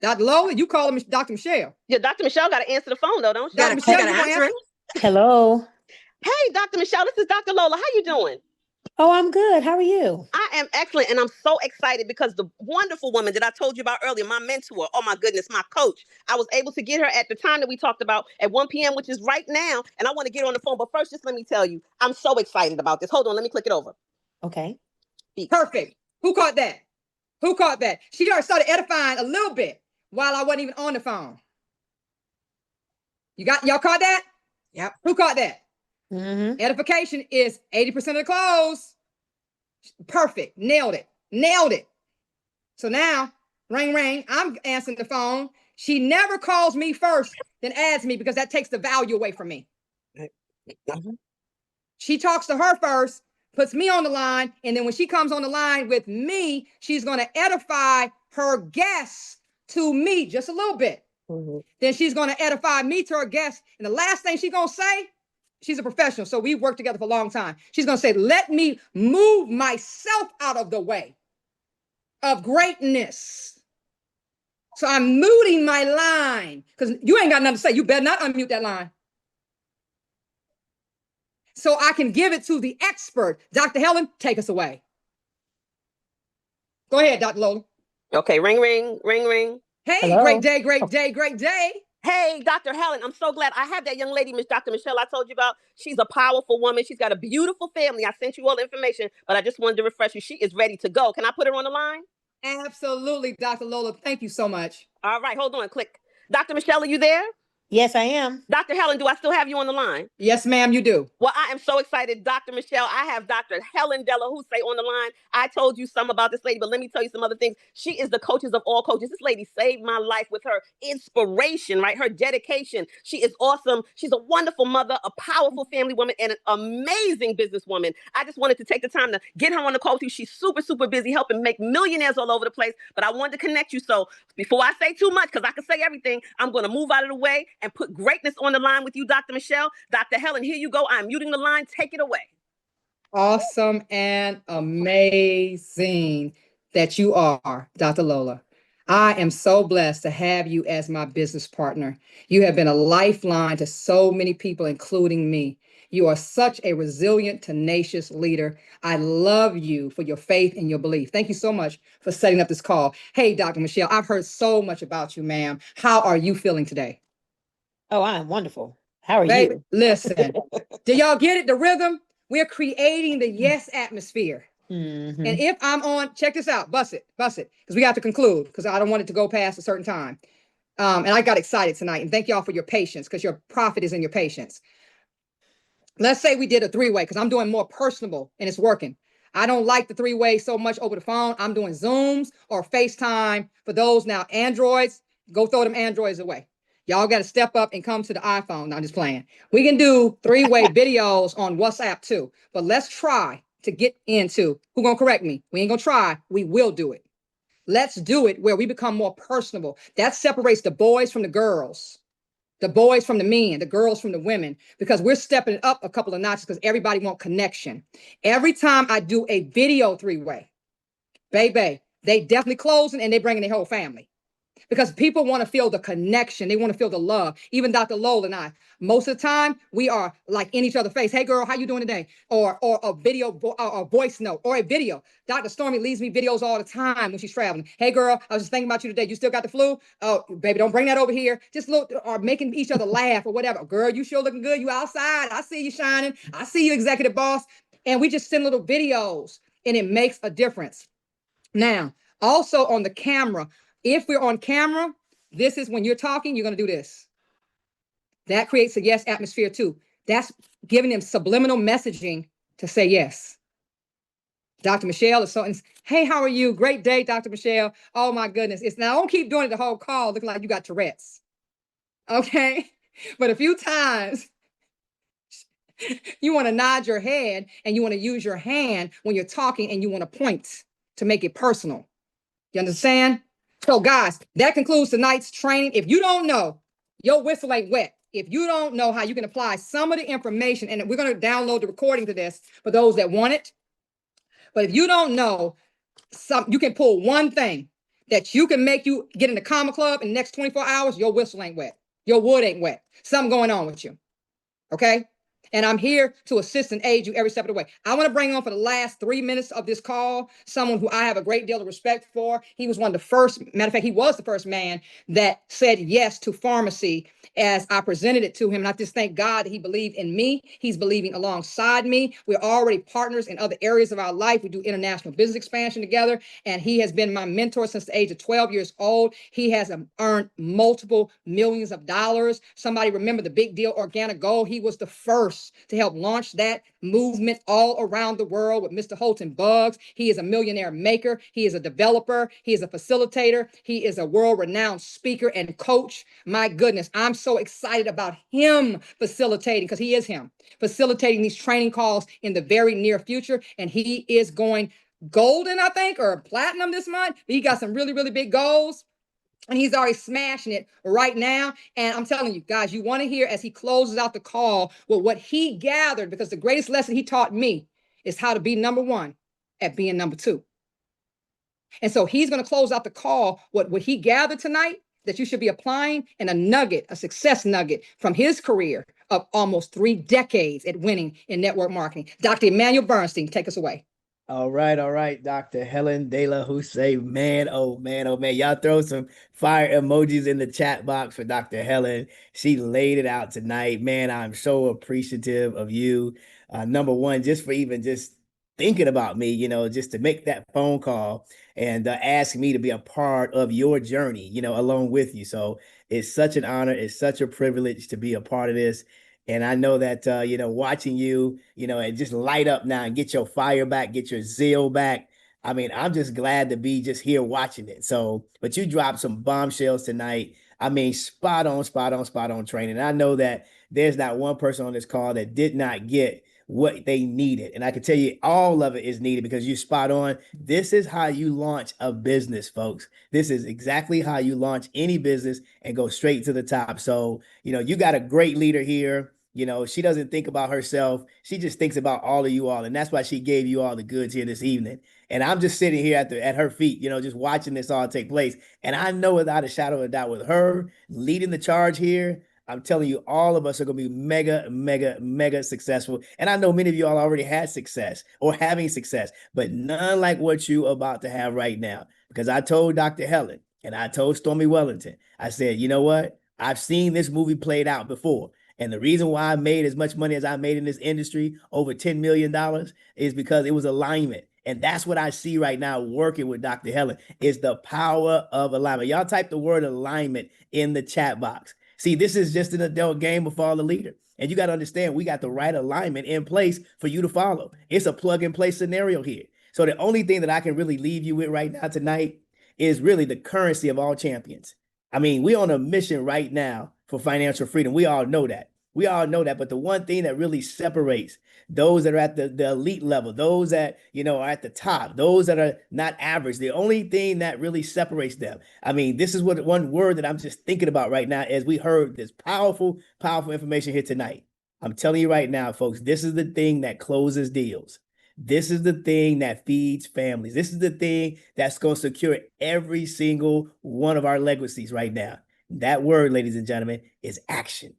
Dr. Lola, you call him Dr. Michelle. Yeah, Dr. Michelle got to answer the phone though, don't she? Dr. You Michelle, gotta you gonna answer it. Hello. Hey, Dr. Michelle, this is Dr. Lola. How you doing? Oh, I'm good. How are you? I am excellent, and I'm so excited because the wonderful woman that I told you about earlier, my mentor, oh my goodness, my coach, I was able to get her at the time that we talked about at 1 p.m., which is right now, and I want to get her on the phone. But first, just let me tell you, I'm so excited about this. Hold on, let me click it over. Okay. Perfect. Who caught that? Who caught that? She already started edifying a little bit while I wasn't even on the phone. Y'all caught that? Yep. Who caught that? Mm-hmm. Edification is 80% of the close. Perfect. Nailed it. Nailed it. So now, ring, ring, I'm answering the phone. She never calls me first, then adds me because that takes the value away from me. Mhm. She talks to her first, puts me on the line, and then when she comes on the line with me, she's going to edify her guests to me just a little bit. Mm-hmm. Then she's going to edify me to her guests. And the last thing she's going to say, she's a professional, so we've worked together for a long time. She's going to say, let me move myself out of the way of greatness. So I'm muting my line because you ain't got nothing to say. You better not unmute that line. So I can give it to the expert. Dr. Helen, take us away. Go ahead, Dr. Lola. Okay, ring, ring, ring, ring. Hey, Hello. great day, great day, great day. Hey, Dr. Helen, I'm so glad I have that young lady, Miss Dr. Michelle, I told you about. She's a powerful woman. She's got a beautiful family. I sent you all the information, but I just wanted to refresh you. She is ready to go. Can I put her on the line? Absolutely, Dr. Lola. Thank you so much. All right, hold on, click. Dr. Michelle, are you there? Yes, I am. Dr. Helen, do I still have you on the line? Yes, ma'am, you do. Well, I am so excited, Dr. Michelle. I have Dr. Helen Delahoussaye on the line. I told you some about this lady, but let me tell you some other things. She is the coaches of all coaches. This lady saved my life with her inspiration, right? Her dedication. She is awesome. She's a wonderful mother, a powerful family woman, and an amazing businesswoman. I just wanted to take the time to get her on the call with you. She's super, super busy helping make millionaires all over the place, but I wanted to connect you. So before I say too much, because I can say everything, I'm going to move out of the way and put greatness on the line with you, Dr. Michelle. Dr. Helen, here you go. I'm muting the line. Take it away. Awesome and amazing that you are, Dr. Lola. I am so blessed to have you as my business partner. You have been a lifeline to so many people, including me. You are such a resilient, tenacious leader. I love you for your faith and your belief. Thank you so much for setting up this call. Hey, Dr. Michelle, I've heard so much about you, ma'am. How are you feeling today? Oh, I am wonderful. How are Baby, you? listen. Do y'all get it? The rhythm? We're creating the yes atmosphere. Mm-hmm. And if I'm on, check this out, bust it, because we got to conclude, because I don't want it to go past a certain time. And I got excited tonight, and thank y'all for your patience, because your profit is in your patience. Let's say we did a three-way, because I'm doing more personable, and it's working. I don't like the three-way so much over the phone. I'm doing Zooms or FaceTime. For those now Androids, go throw them Androids away. Y'all got to step up and come to the iPhone. No, I'm just playing. We can do three-way videos on WhatsApp too, but let's try to get into, who gonna correct me? We ain't gonna try, we will do it. Let's do it where we become more personable. That separates the boys from the girls, the boys from the men, the girls from the women, because we're stepping it up a couple of notches because everybody wants connection. Every time I do a video three-way, baby, they definitely closing and they bringing their whole family. Because people want to feel the connection. They want to feel the love. Even Dr. Lowell and I, most of the time, we are like in each other's face. Hey, girl, how you doing today? Or a video, or a voice note, or a video. Dr. Stormy leaves me videos all the time when she's traveling. Hey, girl, I was just thinking about you today. You still got the flu? Oh, baby, don't bring that over here. Just look, or making each other laugh or whatever. Girl, you sure looking good. You outside. I see you shining. I see you, executive boss. And we just send little videos, and it makes a difference. Now, also on the camera, if we're on camera, this is when you're talking, you're going to do this. That creates a yes atmosphere too. That's giving them subliminal messaging to say yes. Dr. Michelle is so, hey, how are you? Great day, Dr. Michelle. Oh my goodness. It's now, don't keep doing it the whole call looking like you got Tourette's. Okay. But a few times you want to nod your head and you want to use your hand when you're talking and you want to point to make it personal. You understand? So guys, that concludes tonight's training. If you don't know, your whistle ain't wet. If you don't know how you can apply some of the information, and we're going to download the recording to this for those that want it. But if you don't know, you can pull one thing that you can make you get in the comma club in the next 24 hours, your whistle ain't wet. Your wood ain't wet. Something going on with you. Okay? And I'm here to assist and aid you every step of the way. I want to bring on for the last 3 minutes of this call someone who I have a great deal of respect for. He was one of the first, matter of fact, he was the first man that said yes to pharmacy as I presented it to him. And I just thank God that he believed in me. He's believing alongside me. We're already partners in other areas of our life. We do international business expansion together. And he has been my mentor since the age of 12 years old. He has earned multiple millions of dollars. Somebody remember the big deal Organic Gold? He was the first to help launch that movement all around the world with Mr. Holton Buggs. He is a millionaire maker. He is a developer. He is a facilitator. He is a world-renowned speaker and coach. My goodness, I'm so excited about him facilitating, because he is him, facilitating these training calls in the very near future. And he is going golden, I think, or platinum this month. But he got some really, really big goals. And he's already smashing it right now. And I'm telling you guys, you want to hear as he closes out the call with what he gathered, because the greatest lesson he taught me is how to be number one at being number two. And so he's going to close out the call with what he gathered tonight that you should be applying, and a nugget, a success nugget from his career of almost 3 decades at winning in network marketing. Dr. Emmanuel Bernstein, take us away. All right, Dr. Helen Delahoussaye, man, oh man, oh man. Y'all throw some fire emojis in the chat box for Dr. Helen. She laid it out tonight. Man, I'm so appreciative of you. Number one, just for even just thinking about me, just to make that phone call and ask me to be a part of your journey, along with you. So it's such an honor. It's such a privilege to be a part of this. And I know that, watching you, and just light up now and get your fire back, get your zeal back. I mean, I'm just glad to be just here watching it. So, but you dropped some bombshells tonight. I mean, spot on training. And I know that there's not one person on this call that did not get what they needed. And I can tell you all of it is needed, because you spot on. This is how you launch a business, folks. This is exactly how you launch any business and go straight to the top. So, you got a great leader here. She doesn't think about herself. She just thinks about all of you all. And that's why she gave you all the goods here this evening. And I'm just sitting here at her feet, just watching this all take place. And I know without a shadow of a doubt, with her leading the charge here, I'm telling you, all of us are going to be mega successful. And I know many of you all already had success or having success, but none like what you about to have right now. Because I told Dr. Helen and I told Stormy Wellington, I said, you know what? I've seen this movie played out before. And the reason why I made as much money as I made in this industry, over $10 million, is because it was alignment. And that's what I see right now working with Dr. Helen, is the power of alignment. Y'all type the word alignment in the chat box. See, this is just an adult game before the leader. And you got to understand, we got the right alignment in place for you to follow. It's a plug and play scenario here. So the only thing that I can really leave you with right now tonight is really the currency of all champions. I mean, we're on a mission right now for financial freedom. We all know that. But the one thing that really separates those that are at the elite level, those that, are at the top, those that are not average, the only thing that really separates them. I mean, this is what one word that I'm just thinking about right now as we heard this powerful information here tonight. I'm telling you right now, folks, this is the thing that closes deals. This is the thing that feeds families. This is the thing that's going to secure every single one of our legacies right now. That word, ladies and gentlemen, is action.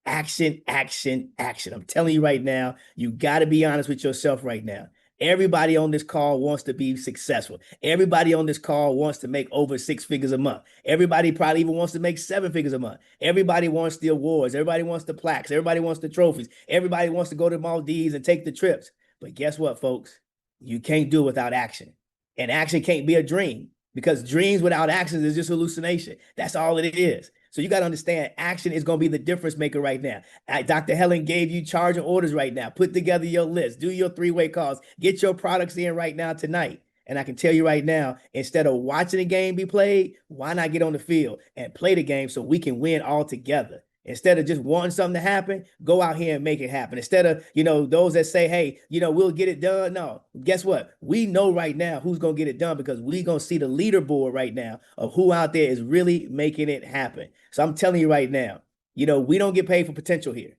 Action. I'm telling you right now, you got to be honest with yourself right now. Everybody on this call wants to be successful. Everybody on this call wants to make over 6 figures a month. Everybody probably even wants to make 7 figures a month. Everybody wants the awards. Everybody wants the plaques. Everybody wants the trophies. Everybody wants to go to Maldives and take the trips. But guess what, folks? You can't do it without action. And action can't be a dream, because dreams without action is just hallucination. That's all it is. So you got to understand, action is going to be the difference maker right now. Dr. Helen gave you charging orders right now. Put together your list. Do your 3-way calls. Get your products in right now tonight. And I can tell you right now, instead of watching the game be played, why not get on the field and play the game so we can win all together? Instead of just wanting something to happen, go out here and make it happen. Instead of, those that say, hey, we'll get it done. No, guess what? We know right now who's going to get it done, because we're going to see the leaderboard right now of who out there is really making it happen. So I'm telling you right now, we don't get paid for potential here.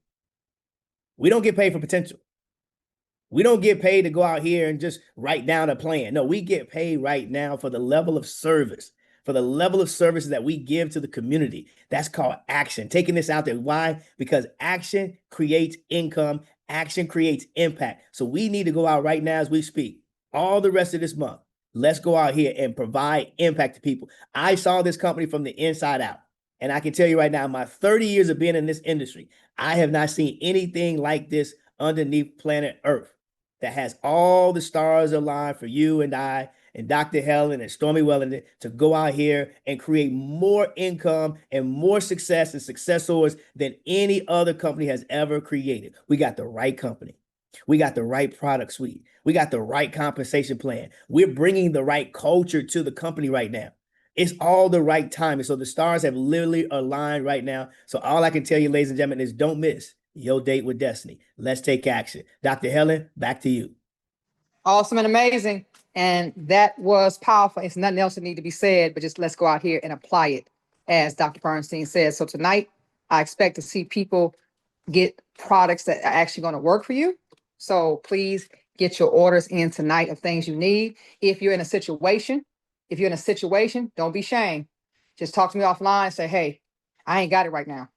We don't get paid for potential. We don't get paid to go out here and just write down a plan. No, we get paid right now for the level of service, for the level of services that we give to the community. That's called action. Taking this out there. Why? Because action creates income, action creates impact. So we need to go out right now as we speak, all the rest of this month. Let's go out here and provide impact to people. I saw this company from the inside out. And I can tell you right now, my 30 years of being in this industry, I have not seen anything like this underneath planet Earth that has all the stars aligned for you and I and Dr. Helen and Stormy Wellington to go out here and create more income and more success and successors than any other company has ever created. We got the right company. We got the right product suite. We got the right compensation plan. We're bringing the right culture to the company right now. It's all the right time. And so the stars have literally aligned right now. So all I can tell you, ladies and gentlemen, is don't miss your date with destiny. Let's take action. Dr. Helen, back to you. Awesome and amazing. And that was powerful. It's nothing else that need to be said, but just let's go out here and apply it, as Dr. Bernstein said. So tonight, I expect to see people get products that are actually going to work for you. So please get your orders in tonight of things you need. If you're in a situation, don't be ashamed. Just talk to me offline and say, hey, I ain't got it right now.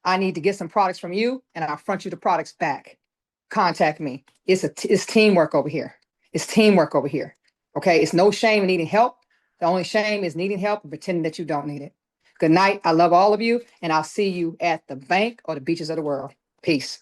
I need to get some products from you, and I'll front you the products back. Contact me. It's teamwork over here. It's teamwork over here. Okay. It's no shame in needing help. The only shame is needing help and pretending that you don't need it. Good night. I love all of you, and I'll see you at the bank or the beaches of the world. Peace.